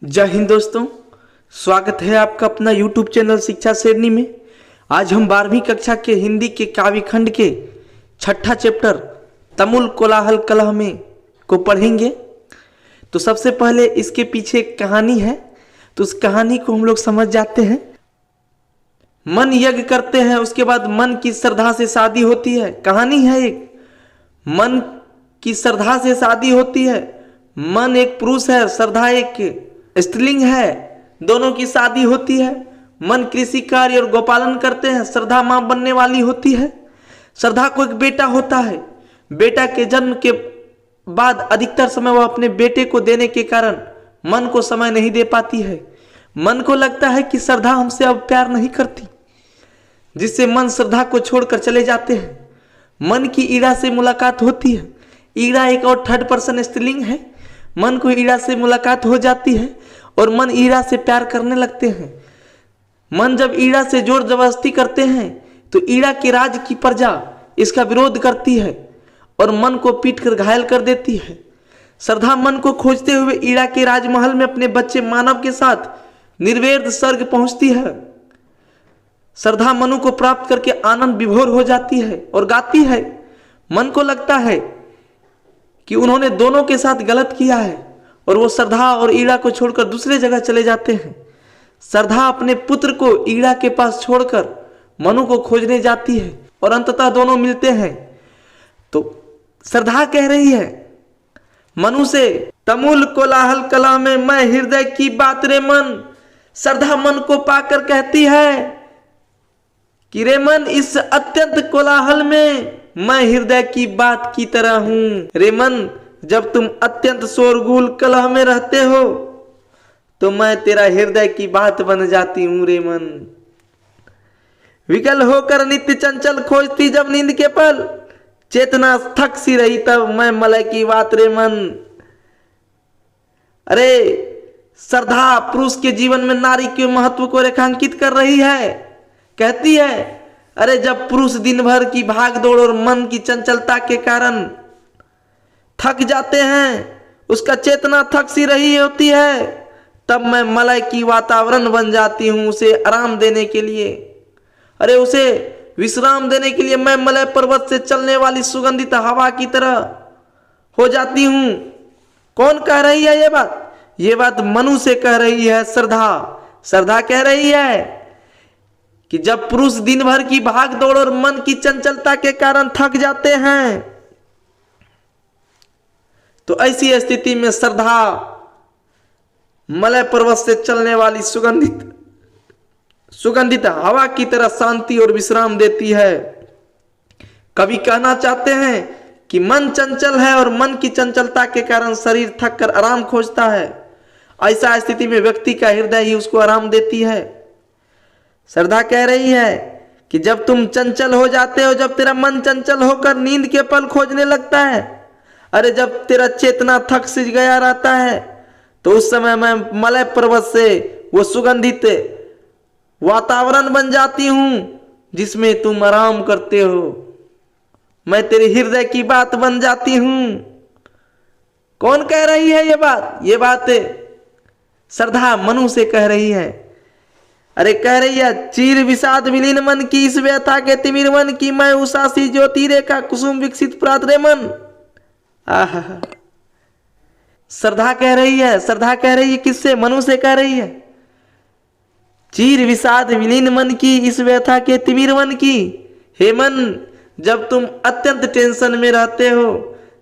जय हिंद दोस्तों, स्वागत है आपका अपना YouTube चैनल शिक्षा शेरनी में। आज हम 12वीं कक्षा के हिंदी के काव्य खंड के छठा चैप्टर तमुल कोलाहल कलह में को पढ़ेंगे। तो सबसे पहले इसके पीछे एक कहानी है, तो उस कहानी को हम लोग समझ जाते हैं। मन यज्ञ करते हैं, उसके बाद मन की श्रद्धा से शादी होती है। कहानी है एक, मन की श्रद्धा से शादी होती है। मन एक पुरुष है, श्रद्धा एक स्त्रीलिंग है, दोनों की शादी होती है। मन कृषि कार्य और गोपालन करते हैं, श्रद्धा मां बनने वाली होती है। श्रद्धा को एक बेटा होता है। बेटा के जन्म के बाद अधिकतर समय वह अपने बेटे को देने के कारण मन को समय नहीं दे पाती है। मन को लगता है कि श्रद्धा हमसे अब प्यार नहीं करती, जिससे मन श्रद्धा को छोड़कर चले जाते हैं। मन की ईड़ा से मुलाकात होती है। ईड़ा एक और थर्ड पर्सन स्त्रीलिंग है। मन को ईड़ा से मुलाकात हो जाती है और मन ईड़ा से प्यार करने लगते हैं। मन जब ईड़ा से जोर जबरदस्ती करते हैं तो ईड़ा के राज की प्रजा इसका विरोध करती है और मन को पीट कर घायल कर देती है। श्रद्धा मन को खोजते हुए ईड़ा के राजमहल में अपने बच्चे मानव के साथ निर्वेद स्वर्ग पहुंचती है। श्रद्धा मनु को प्राप्त करके आनंद विभोर हो जाती है और गाती है। मन को लगता है कि उन्होंने दोनों के साथ गलत किया है और वो श्रद्धा और ईड़ा को छोड़कर दूसरे जगह चले जाते हैं। श्रद्धा अपने पुत्र को ईड़ा के पास छोड़कर मनु को खोजने जाती है और अंततः दोनों मिलते हैं। तो श्रद्धा कह रही है मनु से, तमुल कोलाहल कला में मैं हृदय की बात रे मन। श्रद्धा मन को पाकर कहती है कि रे मन, इस अत्यंत कोलाहल में मैं हृदय की बात की तरह हूं। रे मन, जब तुम अत्यंत शोरगुल कलह में रहते हो तो मैं तेरा हृदय की बात बन जाती हूं। रे मन, विकल होकर नित्य चंचल खोजती जब नींद के पल, चेतना थक सी रही तब मैं मलय की बात रे मन। अरे श्रद्धा पुरुष के जीवन में नारी के महत्व को रेखांकित कर रही है। कहती है, अरे जब पुरुष दिन भर की भाग दौड़ और मन की चंचलता के कारण थक जाते हैं, उसका चेतना थक सी रही होती है, तब मैं मलय की वातावरण बन जाती हूं उसे आराम देने के लिए। अरे उसे विश्राम देने के लिए मैं मलय पर्वत से चलने वाली सुगंधित हवा की तरह हो जाती हूं। कौन कह रही है ये बात? ये बात मनु से कह रही है श्रद्धा। श्रद्धा कह रही है कि जब पुरुष दिन भर की भाग दौड़ और मन की चंचलता के कारण थक जाते हैं, तो ऐसी स्थिति में श्रद्धा मलय पर्वत से चलने वाली सुगंधित हवा की तरह शांति और विश्राम देती है। कवि कहना चाहते हैं कि मन चंचल है और मन की चंचलता के कारण शरीर थक कर आराम खोजता है। ऐसा स्थिति में व्यक्ति का हृदय ही उसको आराम देती है। श्रद्धा कह रही है कि जब तुम चंचल हो जाते हो, जब तेरा मन चंचल होकर नींद के पल खोजने लगता है, अरे जब तेरा चेतना थक सी गया रहता है, तो उस समय मैं मलय पर्वत से वो सुगंधित वातावरण बन जाती हूं जिसमें तुम आराम करते हो। मैं तेरे हृदय की बात बन जाती हूं। कौन कह रही है ये बात? ये बात श्रद्धा मनु से कह रही है। अरे कह रही है, चीर विषाद विलीन मन की इस व्यथा के तिमिर मन की मैं उषा सी ज्योति रेखा कुसुम विकसित प्रात रे मन। आहा, श्रद्धा कह रही है। श्रद्धा कह रही है किससे? मनु से कह रही है, चीर विषाद विलीन मन की इस व्यथा के तिमिर मन की। हे मन, जब तुम अत्यंत टेंशन में रहते हो,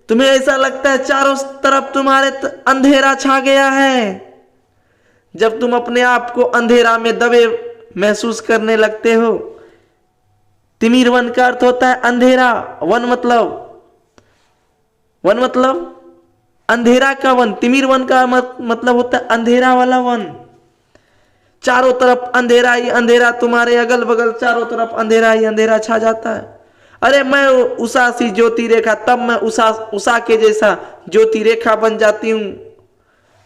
तुम्हें ऐसा लगता है चारों तरफ तुम्हारे अंधेरा छा गया है, जब तुम अपने आप को अंधेरा में दबे महसूस करने लगते हो। तिमिर वन का अर्थ होता है अंधेरा। वन मतलब अंधेरा का वन। तिमिर वन का मतलब होता है अंधेरा वाला वन। चारों तरफ अंधेरा ही अंधेरा, तुम्हारे अगल बगल चारों तरफ अंधेरा ही अंधेरा छा जाता है। अरे मैं उषा सी ज्योति रेखा, तब मैं उषा के जैसा ज्योति रेखा बन जाती हूं।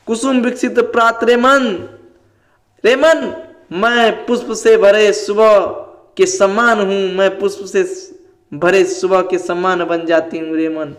कुसुम विकसित प्रात रे मन। रे मन, मैं पुष्प से भरे सुबह के समान हूं। मैं पुष्प से भरे सुबह के समान बन जाती हूं रे मन।